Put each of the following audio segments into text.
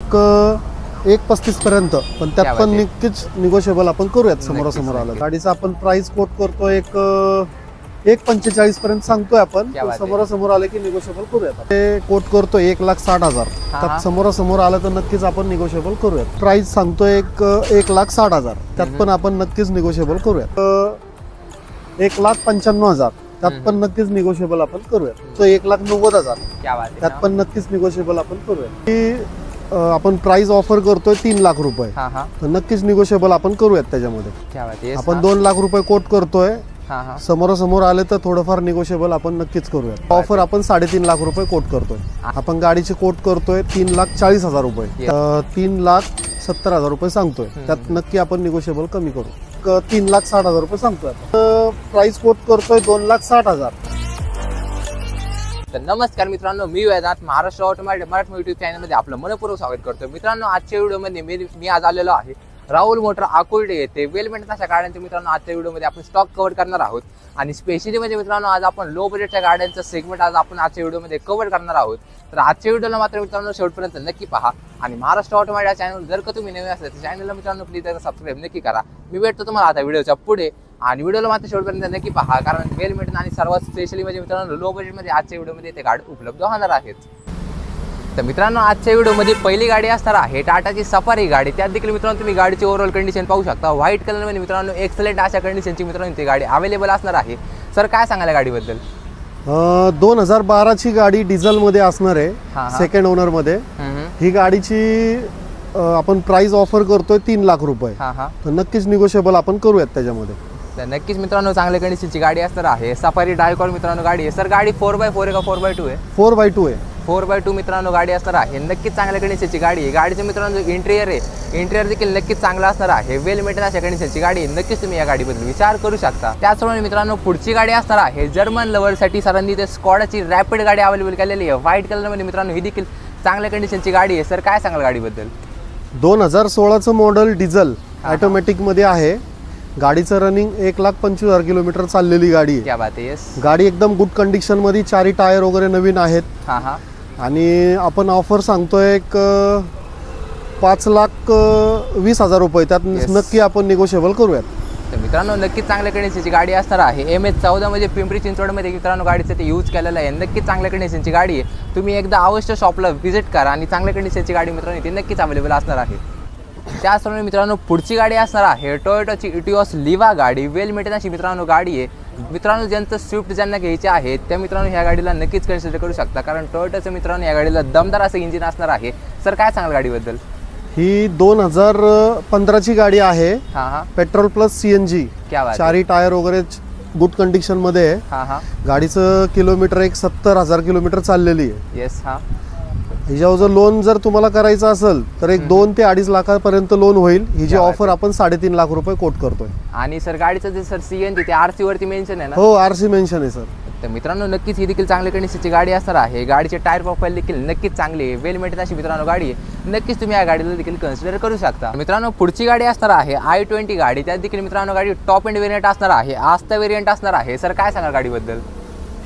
1.35 पर्यंत, पण त्यात पण नक्कीच निगोशिएबल आपण करूयात समोरासमोर आलं. गाडीचा आपण प्राइस कोट करतो 1.45 पर्यंत सांगतोय आपण, समोरासमोर आलं की निगोशिएबल करूयात. ते कोट करतो 1,60,000, त्यात समोरासमोर आलं तर नक्कीच आपण निगोशिएबल करूयात. प्राइस सांगतोय 1,60,000, त्यात पण आपण नक्कीच निगोशिएबल करूयात. 1,95,000, त्यात पण नक्कीच निगोशिएबल आपण करूयात. तो 1,90,000, त्यात पण नक्कीच निगोशिएबल आपण करूयात. आपण प्राइस ऑफर करतोय 3 लाख रुपये, तर नक्कीच निगोशिएबल आपण करूयात. त्याच्यामध्ये आपण 2 लाख रुपये कोट करतोय, समोरासमोर आले तर थोडंफार निगोशिएबल आपण नक्कीच करूयात. ऑफर आपण 3.5 लाख रुपये कोट करतोय. आपण गाडीचे कोट करतोय 3,40,000 रुपये, 3,70,000 रुपये सांगतोय, त्यात नक्की आपण निगोशिएबल कमी करू. 3,60,000 रुपये सांगतोय. प्राइस कोट करतोय 2,60,000. तर नमस्कार मित्रांनो, मी वेदांत, महाराष्ट्र ऑटोमोटिव्ह मराठी युट्यूब चॅनलमध्ये आपलं मनपूर्वक स्वागत करतो. मित्रांनो, आजच्या व्हिडिओमध्ये मी आज आलेलो आहे राहुल मोटर आकुर्डे येथे वेल मेंटेनन्सच्या गाड्यांचे मित्रांनो आजच्या व्हिडिओमध्ये आपण स्टॉक कव्हर करणार आहोत. आणि स्पेशली म्हणजे मित्रांनो आज आपण लो बजेटच्या गाड्यांचं सेगमेंट आज आपण आजच्या व्हिडिओमध्ये कव्हर करणार आहोत. तर आजच्या व्हिडिओला मात्र मित्रांनो शेवटपर्यंत नक्की पहा. आणि महाराष्ट्र ऑटोमोटिव्ह चॅनल जर का तुम्ही नवीन असेल तर चॅनलला मित्रांनो प्लीज सबस्क्राईब नक्की करा. मी भेटतो तुम्हाला आता व्हिडिओच्या पुढे, आणि व्हिडिओला मात्र शेवटपर्यंत नक्की पहा, कारण वेल मेंटेनन्स आणि सर्वात स्पेशली म्हणजे मित्रांनो लो बजेटमध्ये आजच्या व्हिडिओमध्ये ते गाडी उपलब्ध होणार आहेत. तर मित्रांनो आजच्या व्हिडिओमध्ये पहिली गाडी असणार आहे टाटाची सफारी गाडी. त्यात देखील मित्रांनो तुम्ही गाडीची ओव्हरऑल कंडिशन पाहू शकता. व्हाईट कलरमध्ये मित्रांनो एक्सलेंट अशा कंडिशनची मित्रांनो ती गाडी अवेलेबल असणार आहे. सर काय सांगाल गाडीबद्दल? 2012 ची गाडी डिझेल मध्ये असणार आहे, सेकंड ओनर मध्ये. ही गाडीची आपण प्राइस ऑफर करतोय 3 लाख रुपये, तर नक्कीच निगोशिएबल आपण करूयात त्याच्यामध्ये. तर नक्कीच मित्रांनो चांगल्या कंडिशनची गाडी असणार आहे. सफारी डायकॉल मित्रांनो गाडी आहे. सर गाडी 4x4 आहे का 4x2 आहे? 4x2 आहे. 4x2 मित्रांनो गाडी असणार आहे. नक्कीच चांगल्या कंडिशनची गाडी आहे. गाडीचं मित्रांनो इंटेरियर आहे, इंटेरियर देखील नक्कीच चांगला असणार आहे. वेल मेंटेनन्स अशा कंडिशनची गाडी आहे. नक्कीच तुम्ही या गाडीबद्दल विचार करू शकता. त्याचप्रमाणे मित्रांनो पुढची गाडी असणार आहे जर्मन लव्हरसाठी सरांनी ते स्कॉडाची रॅपिड गाडी अवेलेबल केलेली आहे. व्हाईट कलरमध्ये मित्रांनो ही देखील चांगल्या कंडिशनची गाडी आहे. सर काय सांगाल गाडीबद्दल? 2016चं मॉडेल डिझेल ऑटोमॅटिक मध्ये आहे. गाडीचं रनिंग 1,25,000 किलोमीटर चाललेली गाडी आहे. क्या बात आहे. गाडी एकदम गुड कंडिशन मध्ये, 4 टायर वगैरे नवीन आहेत. आणि आपण ऑफर सांगतोय 5,20,000 रुपये, त्यात नक्की आपण निगोशिएबल करूयात. तर मित्रांनो नक्कीच चांगल्या कंडिशनची गाडी असणार आहे. MH14 मध्ये पिंपरी चिंचवडमध्ये मित्रांनो गाडीचं ते यूज केलेलं आहे. नक्कीच चांगल्या कंडिशनची गाडी आहे. तुम्ही एकदा अवश्य शॉपला व्हिजिट करा, आणि चांगल्या कंडिशनची गाडी मित्रांनो ती नक्कीच अवेलेबल असणार आहे. त्याचप्रमाणे मित्रांनो पुढची गाडी असणार आहे टोयोटाची इटिओस लिवा गाडी. वेल मेंटेनन्सची मित्रांनो गाडी आहे. मित्रांनो ज्यांचं स्विफ्ट ज्यांना घ्यायचे आहे त्या मित्रांनो ह्या गाडीला नक्कीच कन्सिडर करू शकता, कारण टोयोटाचं मित्रांनो या गाडीला दमदार असं इंजिन असणार आहे. सर काय सांगाल गाडीबद्दल? ही 2015 ची गाडी आहे. पेट्रोल प्लस CNG, 4 टायर वगैरे गुड कंडिशन मध्ये आहे. गाडीचं किलोमीटर 70,000 किलोमीटर चाललेली आहे. येस. हिच्यावर जर लोन जर तुम्हाला करायचं असेल तर 2 ते 2.5 लाखापर्यंत लोन होईल. ही जी ऑफर आपण 3.5 लाख रुपये कोट करतोय. आणि सर गाडीचं जे सर CNG ते RC वरती मेन्शन आहे ना? हो, RC मेन्शन आहे सर. तर मित्रांनो नक्कीच ही देखील चांगल्या कंडिशनची गाडी असणार आहे. गाडीचे टायर प्रोफाईल देखील नक्कीच चांगली आहे. वेल मेंटेनन्सची मित्रांनो गाडी आहे. नक्कीच तुम्ही या गाडीला देखील कन्सिडर करू शकता. मित्रांनो पुढची गाडी असणार आहे i20 गाडी. त्यात देखील मित्रांनो गाडी टॉप एंड व्हेरियंट असणार आहे, आस्था व्हेरियंट असणार आहे. सर काय सांगाल गाडीबद्दल?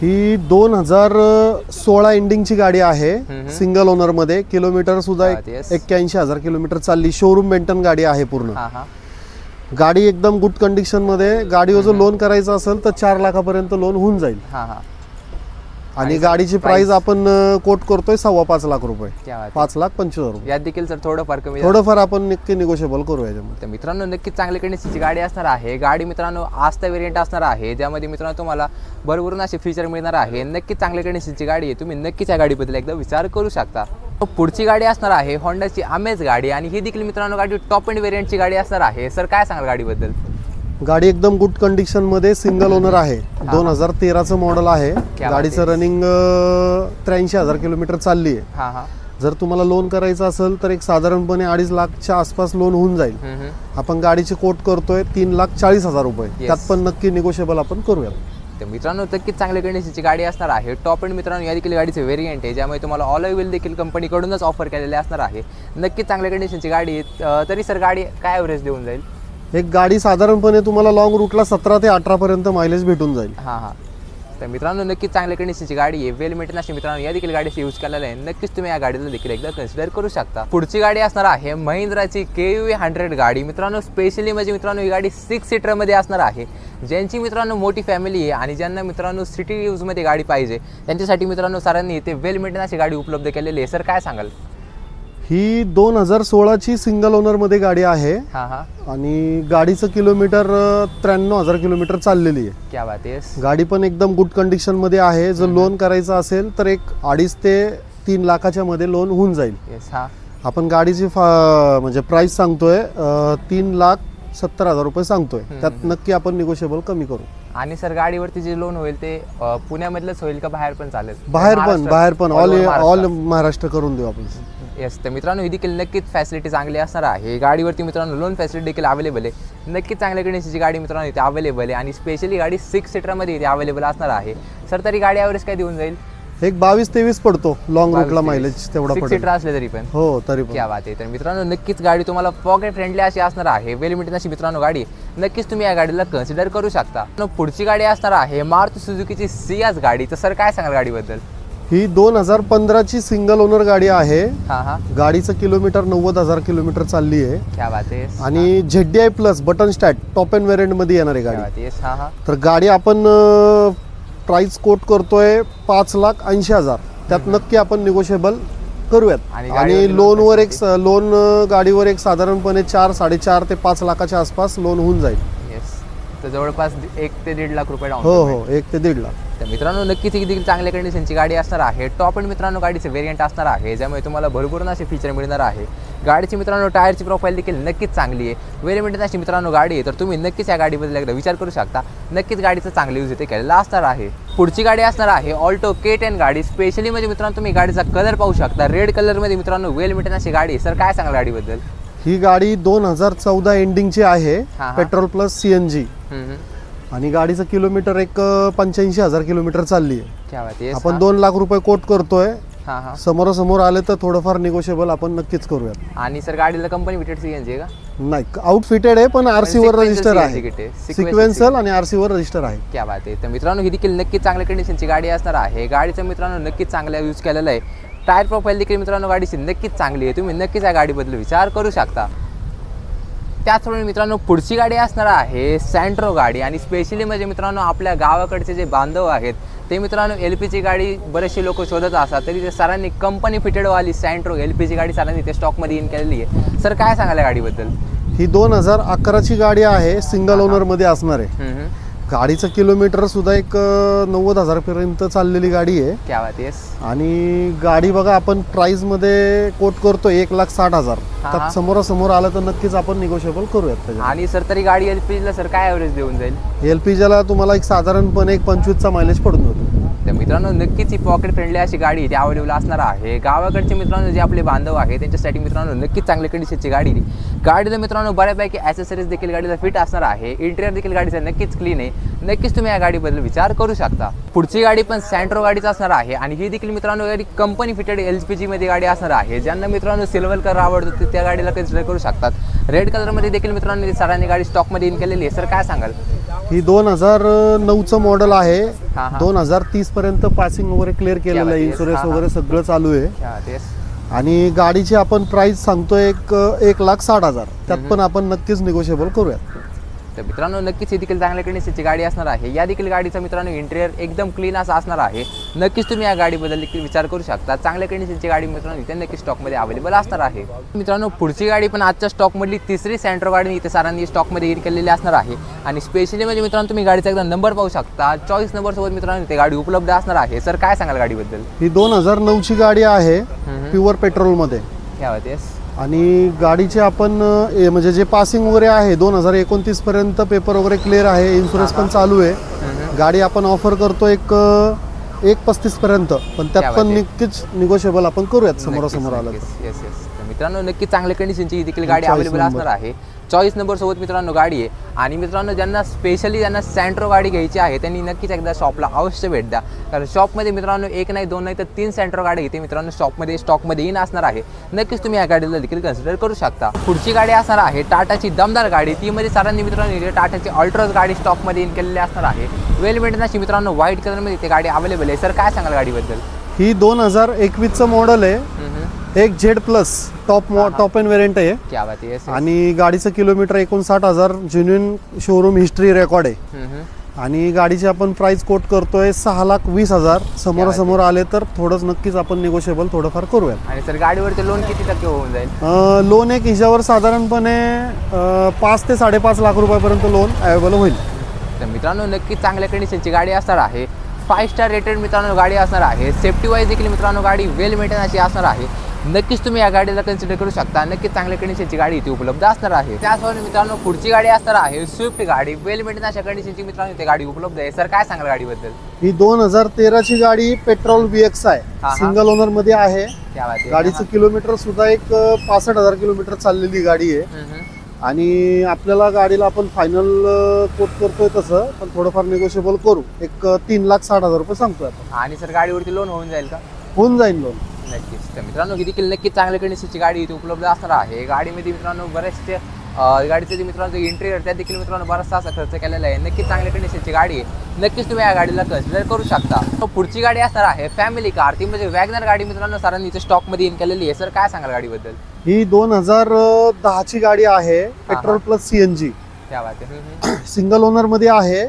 ही 2016 एंडिंगची गाडी आहे, सिंगल ओनर मध्ये. किलोमीटर सुद्धा 81,000 किलोमीटर चालली. शोरूम मेंटेन गाडी आहे पूर्ण. गाडी एकदम गुड कंडिशन मध्ये. गाडीवर जर लोन करायचं असेल तर 4 लाखापर्यंत लोन होऊन जाईल. आणि गाडीची प्राइस आपण कोट करतोय 5.25 लाख रुपये, 5,25,000 रुपये. यात देखील सर थोडंफार आपण नक्की निगोशिएबल करू याच्यामध्ये. मित्रांनो नक्कीच चांगल्या कंडिशनची गाडी असणार आहे. गाडी मित्रांनो आस्था व्हेरियंट असणार आहे, ज्यामध्ये मित्रांनो तुम्हाला भरभरून असे फीचर मिळणार आहे. नक्कीच चांगल्या कंडिशनची गाडी आहे. तुम्ही नक्कीच या गाडीबद्दल एकदा विचार करू शकता. पुढची गाडी असणार आहे होंडाची अमेज गाडी, आणि ही देखील मित्रांनो गाडी टॉप एंड व्हेरियंटची गाडी असणार आहे. सर काय सांगाल गाडीबद्दल? गाडी एकदम गुड कंडिशन मध्ये, सिंगल ओनर आहे. 2013चं मॉडेल आहे. गाडीचं रनिंग 83,000 किलोमीटर चालली आहे. जर तुम्हाला लोन करायचं असेल तर साधारणपणे 2.5 लाखच्या आसपास लोन होऊन जाईल. आपण गाडीची कोट करतोय 3,40,000 रुपये, त्यात पण नक्की निगोशिएबल आपण करूयात. तर मित्रांनो नक्कीच चांगल्या कंडिशनची गाडी असणार आहे. टॉप एंड मित्रांनो या देखील गाडीचे व्हेरियंट आहे, ज्यामुळे तुम्हाला ऑल व्हील देखील कंपनीकडूनच ऑफर केलेले असणार आहे. नक्कीच चांगल्या कंडिशनची गाडी आहे. तरी सर गाडी काय ॲव्हरेज देऊन जाईल? एक गाडी साधारणपणे तुम्हाला लॉंग रूटला 17 ते 18 पर्यंत मायलेज भेटून जाईल. तर मित्रांनो नक्कीच चांगल्या कंडिशनची गाडी आहे, वेल मेंटेन अशी मित्रांनो या देखील गाडीचा यूज केलेला आहे, नक्कीच तुम्ही या गाडीला देखील एकदा कन्सिडर करू शकता। पुढची गाडी असणार आहे महिंद्राची KUV 100 गाडी। मित्रांनो स्पेशली म्हणजे मित्रांनो ही गाडी 6 सीटर मध्ये असणार आहे, ज्यांची मित्रांनो मोठी फॅमिली आहे आणि ज्यांना मित्रांनो सिटी यूज मध्ये गाडी पाहिजे त्यांच्यासाठी मित्रांनो सरांनी इथे वेल मेंटेन अशी गाडी उपलब्ध केलेली आहे। सर काय सांगाल? ही 2016 ची सिंगल ओनर मध्ये गाडी आहे आणि गाडीचं किलोमीटर 93,000 किलोमीटर चाललेली आहे। क्या बात आहे। गाडी पण एकदम गुड कंडिशन मध्ये आहे। जर लोन करायचं असेल तर एक 2.5 ते 3 लाखाच्या मध्ये लोन होऊन जाईल। आपण गाडीची म्हणजे प्राइस सांगतोय 3,70,000 रुपये सांगतोय, त्यात नक्की आपण निगोशिएबल कमी करू। आणि सर गाडीवरती जे लोन होईल ते पुण्यामधलंच होईल का बाहेर पण चालेल? बाहेर पण ऑल महाराष्ट्र करून देऊ आपण। येस, तर मित्रांनो ही देखील नक्कीच फॅसिलिटी चांगली असणार आहे। गाडीवरती मित्रांनो लोन फॅसिलिटी देखील अवेलेबल आहे, नक्कीच चांगल्या कंडिशनची गाडी मित्रांनो इथे अवेलेबल आहे आणि स्पेशली गाडी 6 सीटरमध्ये इथे अवेलेबल असणार आहे। सर तरी गाडी ॲव्हरेज काय देऊन जाईल? एक 22-23 पडतो लॉंग रूटला मायलेज तेवढा पडतो। 6 सीटर असले तरी पण हो तरी पण क्या बात आहे। तर मित्रांनो नक्कीच गाडी तुम्हाला पॉकेट फ्रेंडली अशी असणार आहे, वेल मेंटेन अशी मित्रांनो गाडी, नक्कीच तुम्ही या गाडीला कन्सिडर करू शकता। पुढची गाडी असणार आहे मारुती सुझुकीची सियाज गाडी। तर सर काय सांगाल गाडीबद्दल? ही 2015 ची सिंगल ओनर गाडी आहे। गाडीचं किलोमीटर 90,000 किलोमीटर चालली आहे। क्या बात आहे। आणि ZDI plus button start top end variant मध्ये येणार आहे गाडी। तर गाडी आपण प्राइस कोट करतोय 5,80,000, त्यात नक्की आपण निगोशिएबल करूयात। आणि लोनवर लोन गाडीवर एक साधारणपणे 4-4.5 ते 5 लाखाच्या आसपास लोन होऊन जाईल। तर जवळपास 1 ते 1.5 लाख रुपये डाऊन। हो 1 ते 1.5 लाख। तर मित्रांनो नक्कीच ही देखील चांगल्या कंडिशनची गाडी असणार आहे, टॉप एंड मित्रांनो गाडीचे व्हेरियंट असणार आहे, ज्यामुळे तुम्हाला भरपूर असे फीचर मिळणार आहे। गाडीची मित्रांनो टायरची प्रोफाईल देखील नक्कीच चांगली आहे, वेल मेंटेन अशी मित्रांनो गाडी आहे, तर तुम्ही नक्कीच या गाडीबद्दल एकदा विचार करू शकता, नक्कीच गाडीचा चांगला यूज इथे केलेला असणार आहे। पुढची गाडी असणार आहे ऑल्टो K10 गाडी। स्पेशली म्हणजे मित्रांनो तुम्ही गाडीचा कलर पाहू शकता, रेड कलर मध्ये मित्रांनो वेल मेंटेन अशी गाडी। सर काय सांगाल गाडीबद्दल? ही गाडी 2014 एंडिंगची आहे, पेट्रोल प्लस CNG आणि गाडीचं किलोमीटर एक 85,000 किलोमीटर चालली आहे। आपण 2 लाख रुपये कोट करतोय, समोरासमोर आले तर थोडंफार निगोशिएबल आपण नक्कीच करूयात। आणि सर गाडीला कंपनी फिटेड CNG आहे का? नाही, आउटफिटेड आहे पण RC वर रजिस्टर आहे, सिक्वेन्शियल आणि RC वर रजिस्टर आहे। क्या बात आहे। तर मित्रांनो ही देखील नक्कीच चांगल्या कंडिशनची गाडी असणार आहे, गाडीचं मित्रांनो नक्कीच चांगला यूज केलेला आहे, टायर प्रोफाईल देखील मित्रांनो गाडीची नक्कीच चांगली आहे, तुम्ही नक्कीच या गाडीबद्दल विचार करू शकता। त्याचप्रमाणे मित्रांनो पुढची गाडी असणार आहे सँट्रो गाडी। आणि स्पेशली म्हणजे मित्रांनो आपल्या गावाकडचे जे बांधव आहेत ते मित्रांनो LPG गाडी बरेचसे लोक शोधत असतात, तरी ते सरांनी कंपनी फिटेडवाली सँट्रो LPG गाडी सरांनी ते स्टॉकमध्ये इन केलेली आहे। सर काय सांगाल गाडीबद्दल? ही 2011 ची गाडी आहे, सिंगल ओनर मध्ये असणार आहे। गाडीचं किलोमीटर सुद्धा एक 90,000 पर्यंत चाललेली गाडी आहे। क्या बात आहे। आणि गाडी बघा आपण प्राइस मध्ये कोट करतो 1,60,000, त्यात समोरासमोर आलं तर नक्कीच आपण निगोशिएबल करूयात। आणि सर तरी गाडी LPG ला सर काय ॲव्हरेज देऊन जाईल? LPG ला तुम्हाला एक साधारणपणे 25चा मायलेज पडून जातो। तर मित्रांनो नक्कीच ही पॉकेट फ्रेंडली अशी गाडी इथे अवेलेबल असणार आहे, गावाकडचे मित्रांनो जे आपले बांधव आहेत त्यांच्यासाठी मित्रांनो नक्कीच चांगल्या कंडिशनची गाडी। गाडीला मित्रांनो बऱ्यापैकी ॲक्सेसरीज देखील गाडीला फिट असणार आहे, इंटिरियर देखील गाडीचं नक्कीच क्लीन आहे, नक्कीच तुम्ही या गाडीबद्दल विचार करू शकता। पुढची गाडी पण सँट्रो गाडीच असणार आहे आणि ही देखील मित्रांनो कंपनी फिटेड LPG मध्ये गाडी असणार आहे, ज्यांना मित्रांनो सिल्वर कलर आवडतो ते त्या गाडीला कन्सिडर करू शकतात। रेड कलर मध्ये देखील मित्रांनो सरांनी गाडी स्टॉक मध्ये इन केलेली आहे। सर काय सांगाल? ही 2009चं मॉडेल आहे, 2030 पर्यंत पासिंग वगैरे क्लिअर केलेलं आहे, इन्शुरन्स वगैरे सगळं चालू आहे। आणि गाडीची आपण प्राइस सांगतोय 1,60,000, त्यात पण आपण नक्कीच निगोशिएबल करूयात। तर मित्रांनो नक्कीच ही देखील चांगल्या कंडिशनची गाडी असणार आहे, या देखील गाडीचा मित्रांनो इंटेरियर एकदम क्लीन असा असणार आहे, नक्कीच तुम्ही या गाडीबद्दल देखील विचार करू शकता। चांगल्या कंडिशनची गाडी मित्रांनो इथे नक्की स्टॉकमध्ये अवेलेबल असणार आहे। मित्रांनो पुढची गाडी पण आजच्या स्टॉकमधली तिसरी सँट्रो गाडी इथे सरांनी स्टॉकमध्ये इन केलेली असणार आहे आणि स्पेशली म्हणजे मित्रांनो तुम्ही गाडीचा एकदा नंबर पाहू शकता, 24 नंबर सोबत मित्रांनो इथे गाडी उपलब्ध असणार आहे। सर काय सांगाल गाडीबद्दल? ही 2009 ची गाडी आहे, प्युअर पेट्रोल मध्ये। क्या बात आहे। आणि गाडीचे आपण म्हणजे जे पासिंग वगैरे आहे 2029 पर्यंत पेपर वगैरे क्लिअर आहे, इन्शुरन्स पण चालू आहे। गाडी आपण ऑफर करतो एक 1,35 पर्यंत, पण त्यात पण नक्कीच निगोशिएबल आपण करूयात समोरासमोर आलं तर। मित्रांनो नक्की चांगल्या कंडिशनची ही देखील गाडी अवेलेबल असणार आहे. चॉईस नंबर सोबत मित्रांनो गाडी आहे. आणि मित्रांनो ज्यांना स्पेशली ज्यांना सँट्रो गाडी घ्यायची आहे त्यांनी नक्कीच एकदा शॉपला अवश्य भेट द्या. कारण शॉपमध्ये मित्रांनो एक नाही दोन नाही तर 3 सँट्रो गाडी इथे मित्रांनो शॉपमध्ये स्टॉकमध्ये येईन असणार आहे. नक्कीच तुम्ही या गाडीला देखील कन्सिडर करू शकता. पुढची गाडी असणार आहे टाटाची दमदार गाडी. ती मध्ये सरांनी मित्रांनो टाटाची अल्ट्रोज गाडी स्टॉकमध्ये इन केलेली असणार आहे. वेल मेंटेनन्सची मित्रांनो व्हाईट कलरमध्ये ती गाडी अवेलेबल आहे. सर काय सांगाल गाडीबद्दल? ही 2021चं मॉडेल आहे. एक Z plus top end variant आहे. क्या बात आहे. आणि गाडीचं kilometre 59,000 genuine showroom history record आहे. आणि गाडीची आपण प्राइस कोट करतोय 6,20,000. समोरासमोर आले तर थोडंच नक्कीच आपण निगोशिएबल थोडंफार करूया. आणि सर गाडीवरती लोन किती टक्के होऊन जाईल? लोन एक हिच्यावर साधारणपणे 5 ते 5.5 लाख रुपयापर्यंत लोन अवेलेबल होईल. तर मित्रांनो नक्की चांगल्या कंडिशनची गाडी असणार आहे. 5 स्टार रेटेड मित्रांनो गाडी असणार आहे. सेफ्टी वाईज देखील मित्रांनो गाडी वेल मेंटेनन्सची असणार आहे. नक्कीच तुम्ही या गाडीला कन्सिडर करू शकता. नक्कीच चांगल्या कंडिशनची गाडी इथे उपलब्ध असणार आहे. त्याचबरोबर मित्रांनो पुढची गाडी असणार आहे स्विफ्ट गाडी. वेल मेंटेनन्सच्या कंडिशनची मित्रांनो इथे गाडी उपलब्ध आहे. सर काय सांगाल गाडीबद्दल? ही 2013ची गाडी पेट्रोल VX आहे. सिंगल ओनर मध्ये आहे. गाडीचं किलोमीटर सुद्धा एक 65,000 किलोमीटर चाललेली गाडी आहे. आणि आपल्याला गाडीला आपण फायनल कोट करतोय तसं पण थोडंफार निगोशिएबल करू. एक 3,60,000 रुपये सांगतोय आपण. आणि सर गाडीवरती लोन होऊन जाईल का? होऊन जाईल लोन. नक्कीच. तर मित्रांनो ही देखील नक्कीच चांगल्या कंडिशनची गाडी इथे उपलब्ध असणार आहे. गाडीमध्ये मित्रांनो बरेचसे गाडीचे जे मित्रांनो इंटेरियर त्या देखील मित्रांनो बराचसा असा खर्च केलेला आहे. नक्कीच चांगल्या कंडिशनची गाडी आहे. नक्कीच तुम्ही या गाडीला कन्सिडर करू शकता. पुढची गाडी असणार आहे फॅमिली कार. ती म्हणजे वॅगनर गाडी मित्रांनो सरांनी इथे स्टॉकमध्ये इन केलेली आहे. सर काय सांगाल गाडीबद्दल? ही 2010ची गाडी आहे. Petrol plus CNG. क्या बात आहे. सिंगल ओनर मध्ये आहे.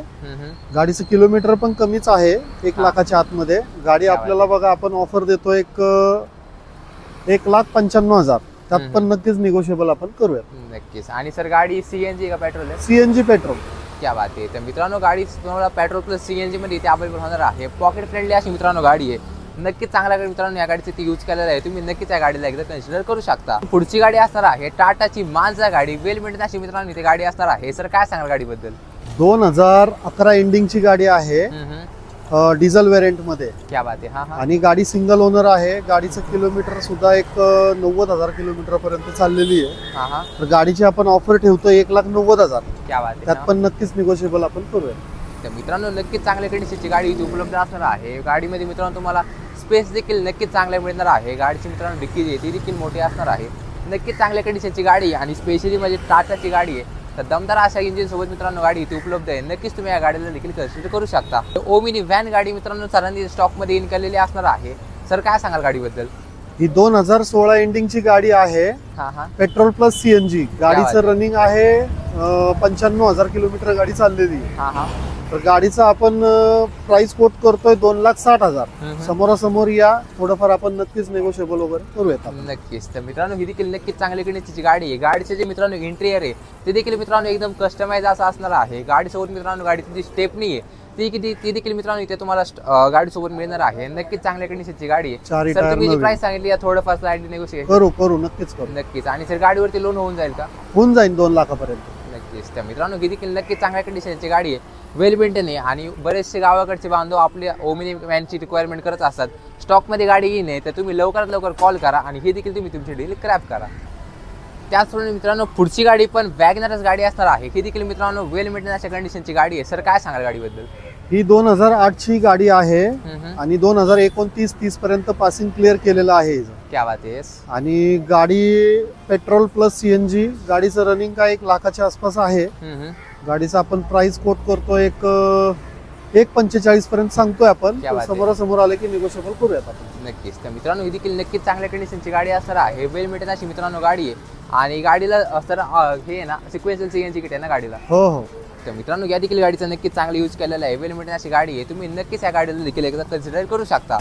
गाडीचं किलोमीटर पण कमीच आहे 1 लाखाच्या आतमध्ये. गाडी आपल्याला बघा आपण ऑफर देतो 1,95,000. त्यात पण नक्कीच निगोशिएबल आपण करूया. नक्कीच. आणि सर गाडी CNG का पेट्रोल आहे? CNG petrol. क्या बात आहे. तर मित्रांनो गाडी तुम्हाला पेट्रोल प्लस CNG मध्ये इथे अवेलेबल होणार आहे. पॉकेट फ्रेंडली अशी मित्रांनो गाडी आहे. नक्कीच चांगल्या मित्रांनो या गाडीचं ती यूज केलेलं आहे. तुम्ही नक्कीच या गाडीला एकदा कन्सिडर करू शकता. पुढची गाडी असणार आहे टाटाची मांजा गाडी. वेल मेंटेनन्स अशी मित्रांनो इथे गाडी असणार आहे. सर काय सांगाल गाडीबद्दल? 2011 एंडिंगची गाडी आहे. डिझेल व्हेरियंट मध्ये. क्या बात आहे. आणि गाडी सिंगल ओनर आहे. गाडीचं किलोमीटर सुद्धा एक 90,000 किलोमीटर पर्यंत चाललेली आहे. तर गाडीची आपण ऑफर ठेवतोय 1,90,000. क्या बात आहे. त्यात पण नक्कीच निगोशिएबल आपण करूया. तर मित्रांनो नक्कीच चांगल्या कंडिशनची गाडी इथे उपलब्ध असणार आहे. गाडीमध्ये मित्रांनो तुम्हाला स्पेस देखील नक्कीच चांगल्या मिळणार आहे. गाडीची मित्रांनो डिक्की जी आहे ती देखील मोठी असणार आहे. नक्कीच चांगल्या कंडिशनची गाडी आणि स्पेशली म्हणजे टाटाची गाडी आहे. तर दमदार अशा इंजिन सोबत मित्रांनो गाडी इथे उपलब्ध आहे. नक्कीच तुम्ही या गाडीला देखील कन्सिडर करू शकता. ओमिनी व्हॅन गाडी मित्रांनो सरांनी स्टॉकमध्ये इन केलेली असणार आहे. सर काय सांगाल गाडीबद्दल? ही 2016 एंडिंगची गाडी आहे. Petrol plus CNG. गाडीचं रनिंग आहे 95,000 किलोमीटर गाडी चाललेली. तर गाडीचा आपण प्राइस कोट करतोय 2,60,000. समोरासमोर या थोडंफार आपण नक्कीच निगोशिएबल वगैरे करूयात. नक्कीच. तर मित्रांनो ही देखील नक्कीच चांगल्या कंडिशनची गाडी आहे. गाडीचे जे मित्रांनो इंटेरियर आहे ते देखील मित्रांनो एकदम कस्टमाइज असं असणार आहे. गाडीसोबत मित्रांनो गाडीची जी स्टेपनी आहे ती देखील मित्रांनो इथे तुम्हाला गाडीसोबत मिळणार आहे. नक्कीच चांगल्या कंडिशनची गाडी आहे. सर तुम्ही जी प्राइस सांगितली थोडंफार स्लाइडली नेगोशिएट करू नक्कीच करू. नक्कीच. आणि सर गाडीवरती लोन होऊन जाईल का? होऊन जाईल 2 लाखापर्यंत. नक्कीच. तर मित्रांनो ही देखील नक्कीच चांगल्या कंडिशनची गाडी आहे. वेल मेंटेन आहे. आणि बरेचसे गावाकडचे बांधव आपल्या ओमिनी व्हॅनची रिक्वायरमेंट करत असतात. स्टॉकमध्ये गाडी येणे तर तुम्ही लवकरात लवकर कॉल करा आणि हे देखील तुम्ही तुमची डील क्रॅप करा. त्याचप्रमाणे मित्रांनो पुढची गाडी पण वॅगनरच गाडी असणार आहे. ही देखील मित्रांनो वेल मेंटेनन्सच्या कंडिशनची गाडी आहे. सर काय सांगाल गाडीबद्दल? ही 2008ची गाडी आहे. आणि 2029-30 पर्यंत पासिंग क्लिअर केलेलं आहे. क्या बात आहे. आणि गाडी पेट्रोल प्लस CNG. गाडीचं रनिंग काय 1 लाखाच्या आसपास आहे. गाडीचा आपण प्राइस कोट करतोय 1,45,000 पर्यंत सांगतोय आपण. समोरासमोर आले की निगोशिएबल करूयात आपण. नक्कीच. तर मित्रांनो ही देखील नक्कीच चांगल्या कंडिशनची गाडी असणार आहे. वेल मेंटेनन्स अशी मित्रांनो गाडी आहे. आणि गाडीला सर हे आहे ना सिक्वेन्शियल CNG किट आहे ना गाडीला? हो. तर मित्रांनो या देखील गाडीचा नक्कीच चांगला यूज केलेला आहे. वेल मेंटेनन्स अशी गाडी आहे. तुम्ही नक्कीच या गाडीला देखील एकदा कन्सिडर करू शकता.